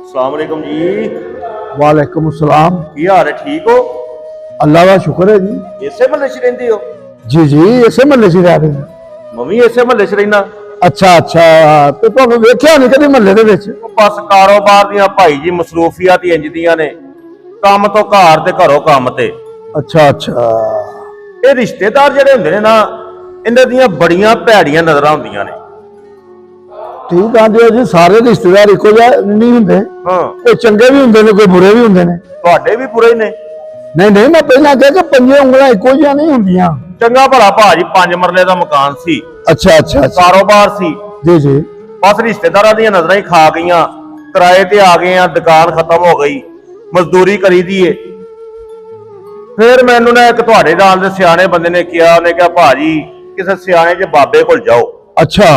अस्सलाम वालेकुम जी। वालेकुम सलाम। की हाल है, ठीक हो? अल्लाह का शुक्र है जी। इसे महल्ले च रहिंदे हो? जी जी इसे महल्ले च रह रहे हैं। मम्मी इसे महल्ले च रहना। अच्छा अच्छा, तो तुहानू वेख्या नहीं कभी महल्ले दे विच? बस कारोबार दियां भाई जी मसरूफियात ही इंज दियां ने, काम तो घर ते घरों काम ते। अच्छा अच्छा, ये रिश्तेदार जिहड़े हुंदे ने ना, इन्हां दियां बड़ियां भैड़ियां नजरां हुंदियां ने। ठीक आंदे हो जी, सारे रिश्तेदार इको जिहे नहीं हुंदे। हाँ, कोई चंगे भी हुंदे ने, कोई बुरे भी हुंदे ने। तुहाडे भी बुरे ही ने। नहीं नहीं, मैं पहला कहा कि पंजे उंगलां इको जिहियां नहीं हुंदियां। चंगा भला भाजी 5 मरले दा मकान सी, अच्छा अच्छा अच्छा, कारोबार सी, जी जी। बस रिश्तेदारां दियां नजरां ही खा गईयां, किराए ते आ गए, दुकान खत्म हो गई, मजदूरी करी दी है। फिर मैनू ना एक तुहाडे नाल दे सियाणे बंदे ने कहा, उन्हें कहा भाजी किसी सियाणे जे बाबे कोल जाओ। अच्छा,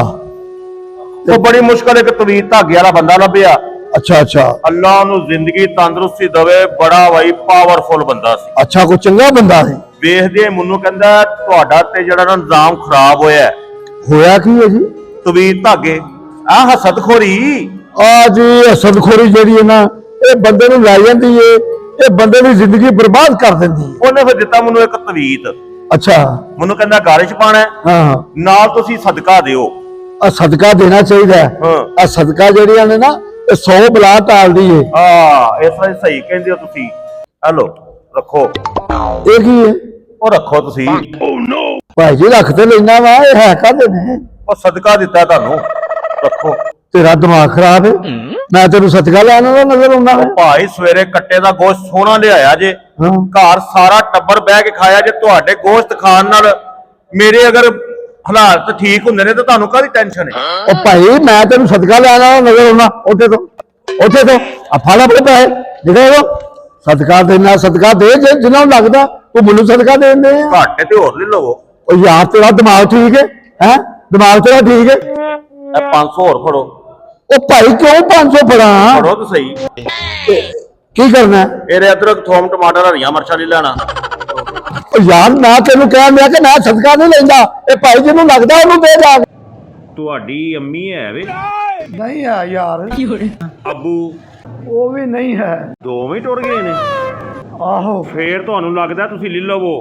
तो बड़ी मुश्किल एक तवीत धागे वाला बंदा लभ्या। अच्छा अच्छा अल्लाह नू जिंदगी तंदुरुस्ती दवे, बड़ा भाई पावरफुल बंदा सी। अच्छा, कोई चंगा बंदा है? वेखदे मैनू कहंदा तुहाडा ते जेड़ा ना निजाम खराब होया है। होया की है जी? तवीत धागे आ हसदखोरी। आ जी हसदखोरी जिहड़ी है ना, ये बंदे नू लै जांदी है, ये बंदे दी जिंदगी बर्बाद कर देंदी है। उन्हें फिर दिता मैनू एक तवीत। अच्छा, मैनू कहंदा गारिश पाना है, हाँ नाल तुसी सदका दिओ। आ सदका देना चाहिए। हाँ आ सदका जिहड़ियां ने ना, ये 100 बला टाल दी है। इस तरह सही कहंदे हो तुसी। हेलो रखो, ये की है? ओ रखो तुसी। भाई जी रख ते लेना वा, ये है काहदे ने? ओ सदका दिता तुहानू, रखो। तेरा दिमाग खराब है, मैं तेनू सदका लैन वाला नजर आउंदा है? भाई सवेरे कट्टे दा गोश्त सोहना लियाया जे, हाँ घर सारा टब्बर बह के खाया जे। तुहाडे गोश्त खाण नाल मेरे अगर हालात ठीक हुंदे ने तो तुहानू काहदी टेंशन है? ओ भाई मैं तेनू सदका लैन वाला नजर आउंदा? उठे तो आ फड़ अपने पैसे निकल दो। सदका देना, सदका दे जिन्होंने लगता तू मैनू सदका देन दे। घाटे ते होर ले लवो। ओ यार तेरा दिमाग ठीक है? हैं दिमाग तेरा ठीक है? 500 होर फड़ो। ओ भाई क्यों 500 फड़ा? फड़ो तो सही। की करना है? एरे अदरक थोम टमाटर हरियां मर्चां नहीं लेना। ओ यार मैं तेनू कह दिया कि मैं सदका नहीं लेंदा, ए भाई जिन्हों लगता उन्होंने दे जा। तुहाडी अम्मी है वे? नहीं है यार, अबू वो भी नहीं है। दोवें टुर गए ने। आहो ਫੇਰ ਤੁਹਾਨੂੰ ਲੱਗਦਾ ਤੁਸੀਂ ਲੈ ਲਵੋ।